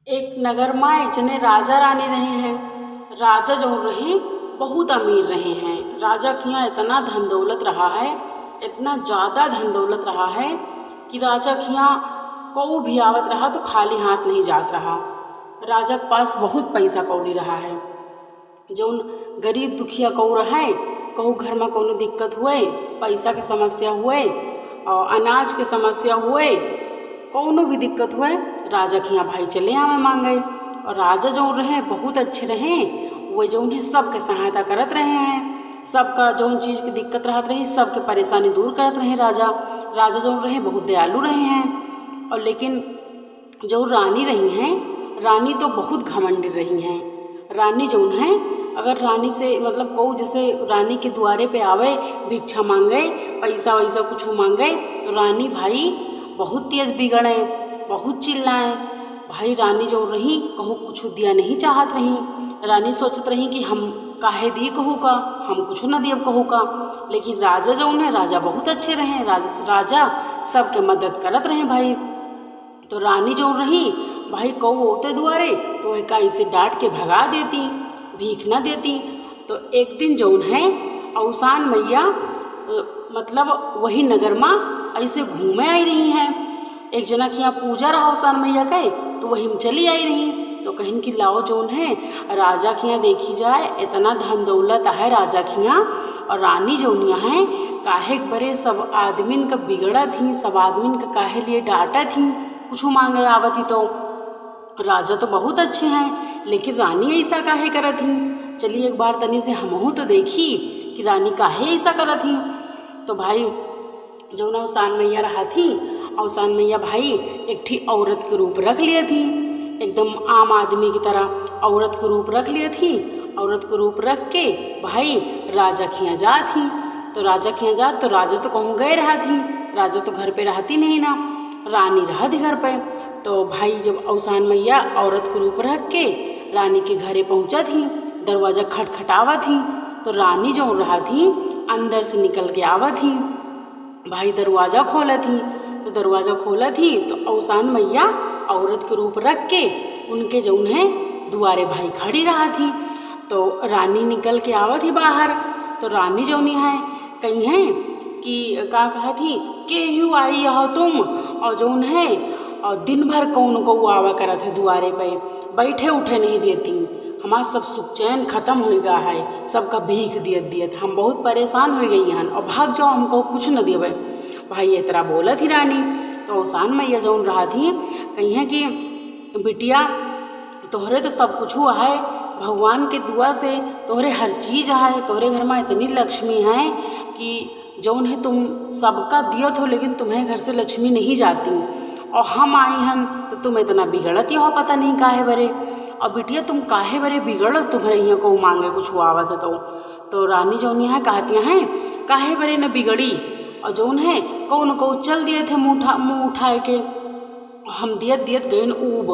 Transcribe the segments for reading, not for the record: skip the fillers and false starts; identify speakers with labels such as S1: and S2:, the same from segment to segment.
S1: एक नगर में एक जने राजा रानी रहे हैं। राजा जो रहे बहुत अमीर रहे हैं। राजा के यहाँ इतना धन दौलत रहा है, इतना ज़्यादा धन दौलत रहा है कि राजा के यहाँ कोई भी आवत रहा तो खाली हाथ नहीं जात रहा। राजा के पास बहुत पैसा कौड़ी रहा है। जो गरीब दुखिया कौ रहे, कहूँ घर में कोनो दिक्कत हुए, पैसा के समस्या हुए और अनाज के समस्या हुए, कोनो भी दिक्कत हुए, राजा के यहाँ भाई चले आवे मांगे। और राजा जो रहे बहुत अच्छे रहे, वो जो उन्हें सबके सहायता करत रहे हैं। सबका जो चीज़ की दिक्कत रहत रही, सबके परेशानी दूर करत रहे। राजा जो रहे बहुत दयालु रहे हैं। और लेकिन जो रानी रही हैं, रानी तो बहुत घमंडी रही हैं। रानी जो है, अगर रानी से मतलब को जैसे रानी के द्वारे पे आवे, भिक्षा मांगे, पैसा वैसा कुछ मांगे, तो रानी भाई बहुत तेज बिगड़े, बहुत चिल्लाएं। भाई रानी जो रही कहू कुछ दिया नहीं चाहत रही। रानी सोचत रही कि हम काहे दी कहू का, हम कुछ न दिए कहू का। लेकिन राजा जो है, राजा बहुत अच्छे रहे। राजा सबके मदद करत रहे भाई। तो रानी जो रही भाई कौ होते दुआरे तो वह का इसे डांट के भगा देती, भीख न देती। तो एक दिन जो है औसान मैया मतलब वही नगर में ऐसे घूमे आई रही हैं। एक जना के यहाँ पूजा रहा औसान मैया के, तो वही में चली आई रही। तो कहीं कि लाओ जोन है राजा के यहाँ देखी जाए इतना धन दौलत है राजा के यहाँ। और रानी जोन यहाँ है काहे बरे सब आदमीन का बिगड़ा थी, सब आदमीन का काहे लिए डांटा थी, कुछ मांगे आवती। तो राजा तो बहुत अच्छे हैं, लेकिन रानी ऐसा काहे करत थी। चलिए एक बार तनी से हमहू तो देखी कि रानी काहे ऐसा करत थी। तो भाई जो ना औसान मैया रहा थी, औसान मैया भाई एक ठी औरत के रूप रख लिए थी, एकदम आम आदमी की तरह औरत के रूप रख लिए थी। औरत के रूप रख के भाई राजा के यहाँ जा थी। तो राजा के यहाँ जा तो राजा तो कहूँ गए रहा थी, राजा तो घर पे रहती नहीं ना, रानी रहा थी घर पे। तो भाई जब औसान मैया औरत के रूप रख के रानी के घरे पहुँचा थी, दरवाज़ा खटखटावा थी। तो रानी जो रहा थी अंदर से निकल के आवा थी। भाई दरवाज़ा खोला थी, तो दरवाज़ा खोला थी तो औसान मैया औरत के रूप रख के उनके जो है दुआरे भाई खड़ी रहा थी। तो रानी निकल के आवा थी बाहर। तो रानी जो नहीं है कहीं है कि का कहा थी केहू आई हो तुम, और जो है और दिन भर कौन को आवा करा थे दुआरे पे, बैठे उठे नहीं देती। हमारा सब सुख चैन खत्म हो गया है, सबका भीख दियत हम बहुत परेशान हो गई हैं, और भाग जाओ हमको कुछ न देवे। भाई ये तरह बोला थी रानी। तो औसान मैया जौन रहा थी कहीं है कि बिटिया तोहरे तो सब कुछ हुआ है, भगवान के दुआ से तोहरे हर चीज़ है, तोहरे घर में इतनी लक्ष्मी है कि जौन है तुम सबका दियत हो, लेकिन तुम्हें घर से लक्ष्मी नहीं जाती। और हम आई हन तो तुम इतना बिगड़ती हो, पता नहीं काहे बरे। और बिटिया तुम काहे बरे बिगड़, तुम्हारे यहाँ को मांगे कुछ हुआ आवत है। तो रानी जौन यहाँ कहती हैं काहे बरे न बिगड़ी, और जौन है कौन को चल दिए थे मुँह उठाए के, हम दियत गईन ऊब,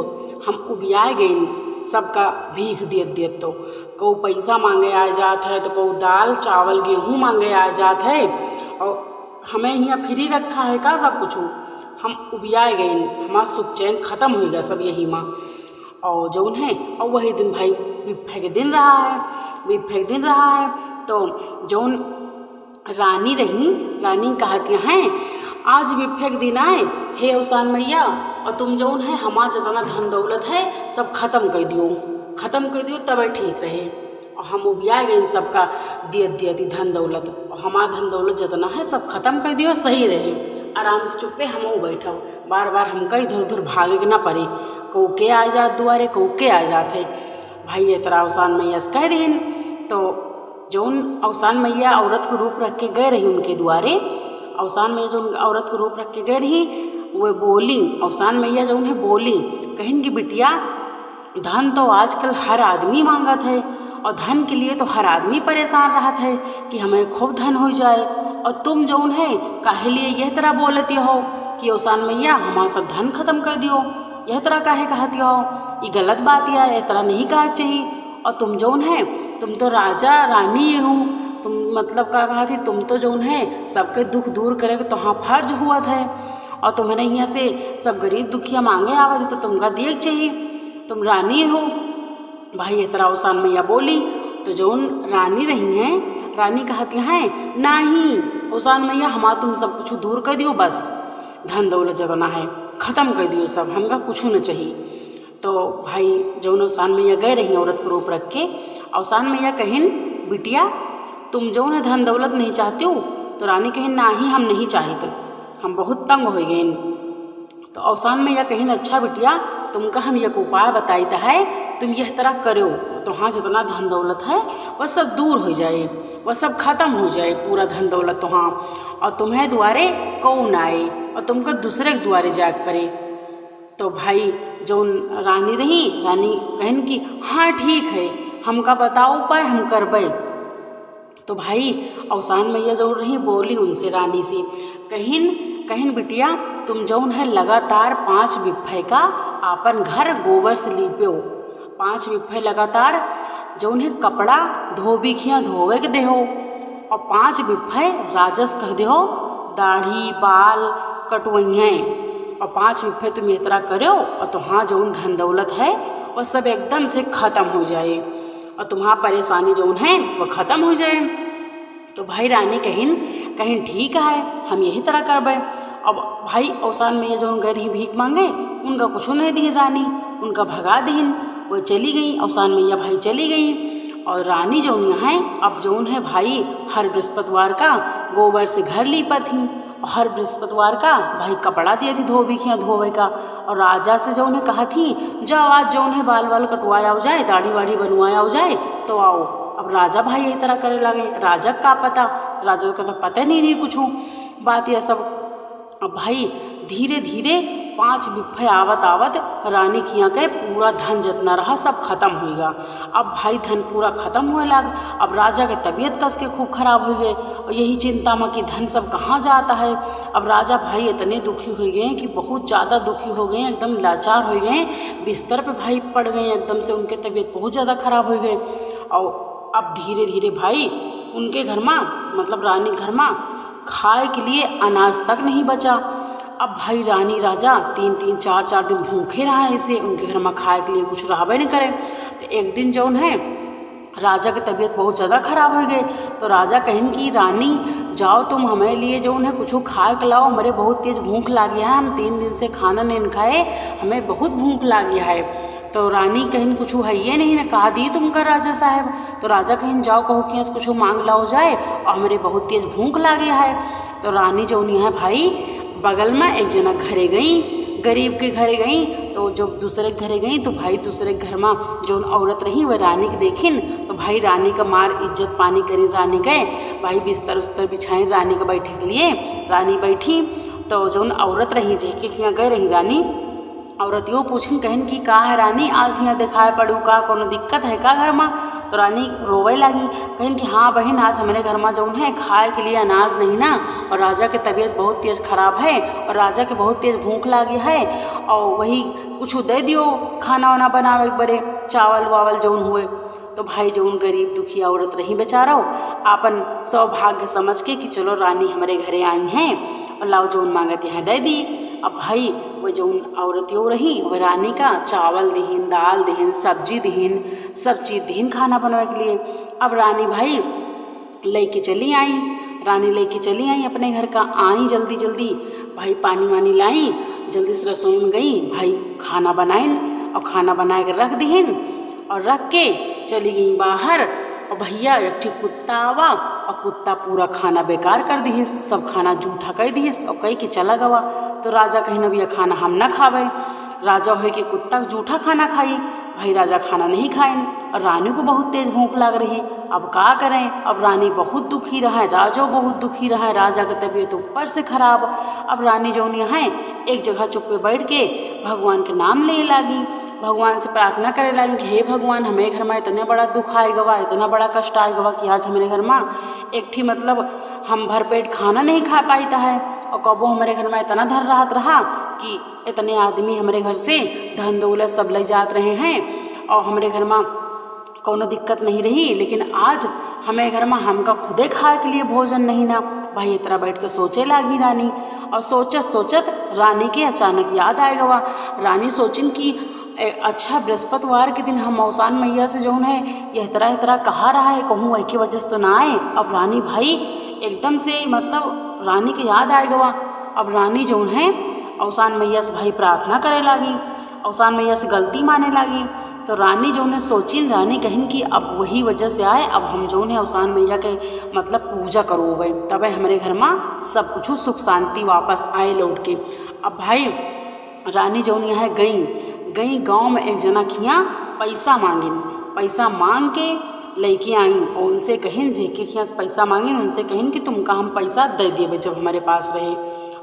S1: हम उबियाए गईन सबका भीख दियत। तो को पैसा मांगे आ जात है, तो को दाल चावल गेहूँ मांगे आ जात है, और हमें यहाँ फ्री रखा है का सब कुछ, हम उबियाए गईन, हमारा सुख चैन खत्म हो गया सब यही माँ। और जौन है और वही दिन भाई बिफ्फे के दिन रहा है। तो जौन रानी रही, रानी कहती हैं आज बिफ्फे के दिन आए हे औसान मैया, और तुम जौन है हमारा जितना धन दौलत है सब खत्म कर दियो तब ठीक रहे। और हम उबिया गए सबका दियत धन दौलत, और हमारा धन दौलत जितना है सब खत्म कर दियो, सही रहे, आराम से चुप्पे हम बैठो, बार बार हमका इधर उधर भागे के ना पड़े, कौ के आ जात दुआरे, कौ के आ जाते। भाई ये तरह औसान मैया से कह रही। तो जौन औसान मैया औरत के रूप रख के गए रही उनके द्वारे, औसान मैया जो औरत के रूप रख के गए रही, वो बोली, औसान मैया जो उन्हें बोली कहें कि बिटिया धन तो आजकल हर आदमी मांगत है, और धन के लिए तो हर आदमी परेशान रहत है कि हमें खूब धन हो जाए, और तुम जौन है काहे लिए यह तरह बोलती हो कि औसान मैया हमारा सब धन खत्म कर दियो, यह तरह काहे कहती हो, ये गलत बात या यह तरह नहीं कहना चाहिए। और तुम जौन है तुम तो राजा रानी हो, तुम मतलब क्या कहा थी, तुम तो जौन है सबके दुख दूर करे तो हाँ फर्ज हुआ था, और तुम्हारे यहाँ से सब गरीब दुखिया मांगे आवा थे तो तुमका देख चाहिए। तुम रानी हो। भाई इस तरह औसान मैया बोली तो जौन रानी रही हैं, रानी कहती हैं नहीं औसान मैया, हमारा तुम सब कुछ दूर कर दियो, बस धन दौलत जतना है ख़त्म कर दियो सब, हमका कुछ न चाहिए। तो भाई जौन औसान मैया गए रही औरत के रूप रख के, औसान मैया कहिन बिटिया तुम जौन है धन दौलत नहीं चाहती हो? तो रानी कहिन ना ही हम नहीं चाहते, हम बहुत तंग हो गए। तो औसान मैया कहिन अच्छा बिटिया तुमका हम एक उपाय बताई है, तुम यह तरह करो तो हाँ जितना धन दौलत है वह सब दूर हो जाए, वह सब ख़त्म हो जाए पूरा धन दौलत तो हाँ, और तुम्हें द्वारे कौन आए और तुमको दूसरे के द्वारे जाग पड़े। तो भाई जौन रानी रही, रानी कहन कि हाँ ठीक है हमका बताओ उपाय हम करबे। तो भाई औसान मैया जौन रही बोली उनसे रानी से कहिन बिटिया तुम जौन है लगातार 5 बिफ्फे का आपन घर गोबर से लीपो, 5 बिफ्फे लगातार जौन है कपड़ा धोबिखियाँ धोवे के देहो, और 5 बिफ्फे राजस कह देहो दाढ़ी बाल कटवइहें, और 5 बिफ्फे तुम इस तरह करो और तुम्हारा जौन धन दौलत है वह सब एकदम से ख़त्म हो जाए और तुम्हारा परेशानी जौन है वह ख़त्म हो जाए। तो भाई रानी कहिन ठीक है हम यही तरह करबे। अब भाई औसान मैया जौन गए रही भीख मांगे, उनका कुछ नहीं दी रानी, उनका भगा दीन, वो चली गई। औसान मैया भाई चली गई और रानी जौन है अब जौन है भाई हर बृहस्पतिवार का गोबर से घर लीपा थी, हर बृहस्पतिवार का भाई कपड़ा दिए थी धोबिखियाँ धोवे का, और राजा से जौन है कहा थी जाओ आज जौन है बाल वाल कटवाया हो जाए, दाढ़ी वाड़ी बनवाया हो जाए तो आओ। अब राजा भाई यही तरह करे लगे, राजा का पता, राजा का तो पता नहीं रही कुछ बात यह सब। अब भाई धीरे धीरे 5 बिफ्फे आवत रानी के यहाँ के पूरा धन जितना रहा सब खत्म होएगा। अब भाई धन पूरा खत्म होए लग, अब राजा के तबीयत कस के खूब खराब हो गए और यही चिंता में कि धन सब कहाँ जाता है। अब राजा भाई इतने दुखी हो गए कि बहुत ज़्यादा दुखी हो गए, एकदम लाचार हो गए, बिस्तर पे भाई पड़ गए, एकदम से उनके तबीयत बहुत ज़्यादा खराब हो गए। और अब धीरे धीरे भाई उनके घर में मतलब रानी घर में खाए के लिए अनाज तक नहीं बचा। अब भाई रानी राजा 3-3 4-4 दिन भूखे रहा, ऐसे उनके घर में खाए के लिए कुछ रहबे नहीं करे। तो एक दिन जौन है राजा की तबीयत बहुत ज़्यादा ख़राब हो गई, तो राजा कहिन कि रानी जाओ तुम हमारे लिए जौन है कुछ खाए के लाओ, हमारे बहुत तेज़ भूख लागी है, हम 3 दिन से खाना नहीं खाए, हमें बहुत भूख लागी है। तो रानी कहिन कुछ है ये नहीं ना कहा दी तुमका राजा साहब। तो राजा कहिन जाओ कहो कि कुछ मांग लाओ जाए और हमारे बहुत तेज़ भूख लागी है। तो रानी जौन है भाई बगल में एक जना घरे गई, गरीब के घरे गई, तो जब दूसरे घरे गई तो भाई दूसरे घर में जो औरत रही वह रानी के देखिन, तो भाई रानी का मार इज्जत पानी करी, रानी गए भाई बिस्तर उस्तर बिछाई रानी के बैठे के लिए। रानी बैठी तो जो औरत रही जेके के यहाँ गए रही रानी, औरत यो पूछन कहन कि का है रानी आज यहाँ दिखाए पड़ू, का कोनो दिक्कत है का घर में। तो रानी रोवे लगी, कहन कि हाँ बहन आज हमारे घर में जौन है खाए के लिए अनाज नहीं ना, और राजा की तबीयत बहुत तेज़ खराब है और राजा के बहुत तेज़ भूख लागी है, और वही कुछ दे दियो खाना वाना बनावे बड़े चावल वावल जौन हुए। तो भाई जौन गरीब दुखी औरत रही बेचारा आपन सौभाग्य समझ के कि चलो रानी हमारे घरे आई हैं और लाओ जौन मांगत यहाँ दे दी। अब भाई वह जौन औरत यो रही वह रानी का चावल दीन, दाल दीन, सब्जी दीन, सब चीज़ दीन खाना बनवाने के लिए। अब रानी भाई लेके चली आई, रानी लेके चली आई अपने घर का, आई जल्दी जल्दी भाई पानी वानी लाई, जल्दी से रसोई में गई भाई खाना बनाइन, और खाना बना के रख दीन और रख के चली गई बाहर। और भैया एक ठीक कुत्ता आवा और कुत्ता पूरा खाना बेकार कर दी, सब खाना जूठा कह दी और कह के चला गवा। तो राजा कहीं ना भैया खाना हम ना खावे, राजा हो कि कुत्ता जूठा खाना खाई, भाई राजा खाना नहीं खाइन और रानी को बहुत तेज़ भूख लग रही। अब क्या करें, अब रानी बहुत दुखी रहा है, राजा बहुत दुखी रहा है, राजा की तबीयत ऊपर से खराब। अब रानी जौन है एक जगह चुप पे बैठ के भगवान के नाम ले लागी, भगवान से प्रार्थना करे लगी कि हे भगवान हमें घर में इतना बड़ा दुख आएगा, इतना बड़ा कष्ट आएगा कि आज हमारे घर में एक ठीक मतलब हम भरपेट खाना नहीं खा पाता है, और कबो हमारे घर में इतना धर राहत रहा कि इतने आदमी हमारे घर से धन दौलत सब ले जात रहे हैं और हमारे घर में कोनो दिक्कत नहीं रही, लेकिन आज हमें घर में हमका खुदे खाए के लिए भोजन नहीं ना। भाई इतना बैठ के सोचे लगी रानी, और सोचत सोचत रानी के अचानक याद आएगा, रानी सोचिन कि अच्छा बृहस्पतिवार के दिन हम औसान मैया से जौन है यह तरह कहा रहा है, कहूँ वही की वजह से तो ना आए। अब रानी भाई एकदम से मतलब रानी के याद आए गवा। अब रानी जौन है औसान मैया से भाई प्रार्थना करे लागी, औसान मैया से गलती माने लागी। तो रानी जो है सोचिन, रानी कहिन कि अब वही वजह से आए, अब हम जो है औसान मैया के मतलब पूजा करोगे तब हमारे घर में सब कुछ सुख शांति वापस आए लौट के। अब भाई रानी जो यहाँ गई गांव में एक जना खिया पैसा मांगिन, पैसा मांग के लेके आईं और उनसे कहिन जेके खिया से पैसा मांगिन, उनसे कहिन कि तुमका हम पैसा दे दिए जब हमारे पास रहे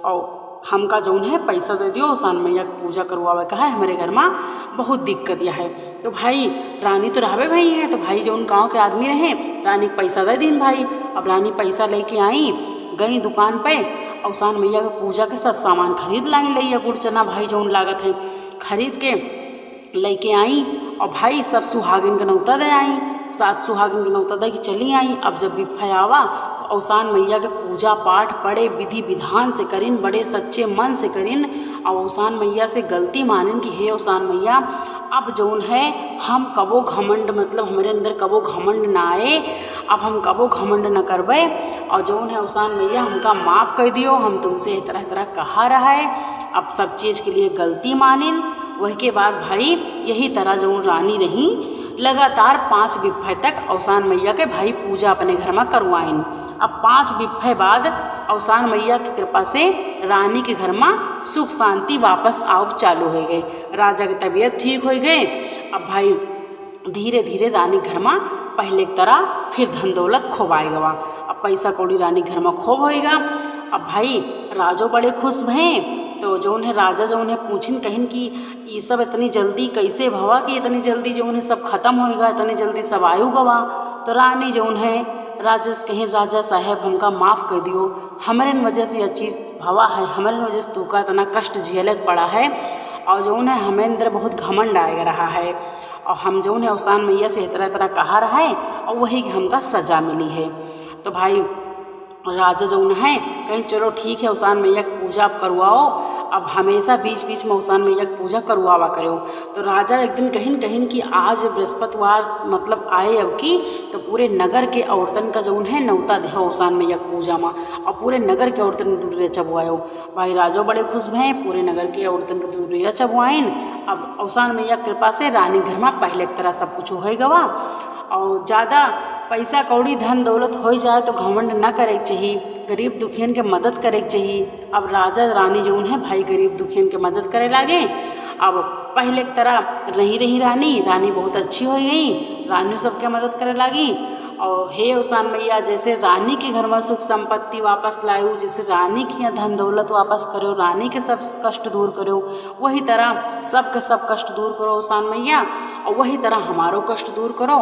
S1: और हमका जौन है पैसा दे दियो औसान मैया की पूजा करवावे का है, हमारे घर में बहुत दिक्कत यह है। तो भाई रानी तो रहबे भाई है, तो भाई जौन गाँव के आदमी रहे रानी को पैसा दे दीन भाई। अब रानी पैसा लेके आई, गई दुकान पे औसान मैया के पूजा के सब सामान खरीद लाई, लैया गुड़ चना भाई जौन लागत है खरीद के लेके आई और भाई सब सुहागिन के नौता दे आई, 7 सुहागिन के नौता दे कि चली आई। अब जब बिफा आवा तो औसान मैया के पूजा पाठ बड़े विधि विधान से करिन, बड़े सच्चे मन से करिन और औसान मैया से गलती मानिन कि हे औसान मैया अब जौन है हम कबो घमंड मतलब हमारे अंदर कबो घमंड ना आए, अब हम कबो घमंड न करबे और जौन है औसान मैया हमका माफ़ कर दियो, हम तुमसे तरह कहा रहा है, अब सब चीज़ के लिए गलती मानिन। वही के बाद भाई यही तरह जो रानी रही लगातार 5 बिफे तक औसान मैया के भाई पूजा अपने घर में करवाइन। अब 5 बिफे बाद औसान मैया की कृपा से रानी के घर में सुख शांति वापस आओ चालू हो गए, राजा की तबीयत ठीक हो गए। अब भाई धीरे धीरे रानी घर में पहले की तरह फिर धन दौलत खोबाएगा, अब पैसा कौड़ी रानी घर में खोब होएगा। अब भाई राजो बड़े खुश भएँ, तो जौन है राजा जौन है पूछिन कहिन कि ये सब इतनी जल्दी कैसे भवा कि इतनी जल्दी जौन है सब खत्म होएगा, इतनी जल्दी सब आयु गवा। तो रानी जौन है राजा से कहिन राजा साहब हमका माफ़ कर दियो, हमारे वजह से यह चीज़ भवा है, हमारे वजह से तू का इतना कष्ट झेलक पड़ा है और जौन है हमें अंदर बहुत घमंड आएगा रहा है और हम जौन है औसान मैया से तरह कहा रहा है और वही हमका सज़ा मिली है। तो भाई राजा जौन है कहीं चलो ठीक है औसान मैया की पूजा आप करवाओ, अब हमेशा बीच बीच में औसान मैया की पूजा करवावा करो। तो राजा एक दिन कहिन कि आज बृहस्पतिवार मतलब आए अब की तो पूरे नगर के औरतन का जौन है नौता दे औसान मैया की पूजा में और पूरे नगर के औरतन के दूरिया चबवाओ। भाई राजा बड़े खुश भए, पूरे नगर के औरतन के दूरिया चबवाइन। अब औसान मैया की कृपा से रानी घर में पहले की तरह सब कुछ हो गवा और ज़्यादा पैसा कौड़ी धन दौलत हो जाए तो घमंड न करे चाहिए, गरीब दुखियन के मदद करे चाहिए। अब राजा रानी जौन है भाई गरीब दुखियन के मदद करे लागे। अब पहले की तरह रही रानी बहुत अच्छी हो गई, रानी सबके मदद करे लागी और हे औसान मैया जैसे रानी के घर में सुख संपत्ति वापस लायो, जैसे रानी की धन दौलत वापस करो, रानी के सब कष्ट दूर करो, वही तरह सबके सब कष्ट दूर करो औसान मैया और वही तरह हमारो कष्ट दूर करो।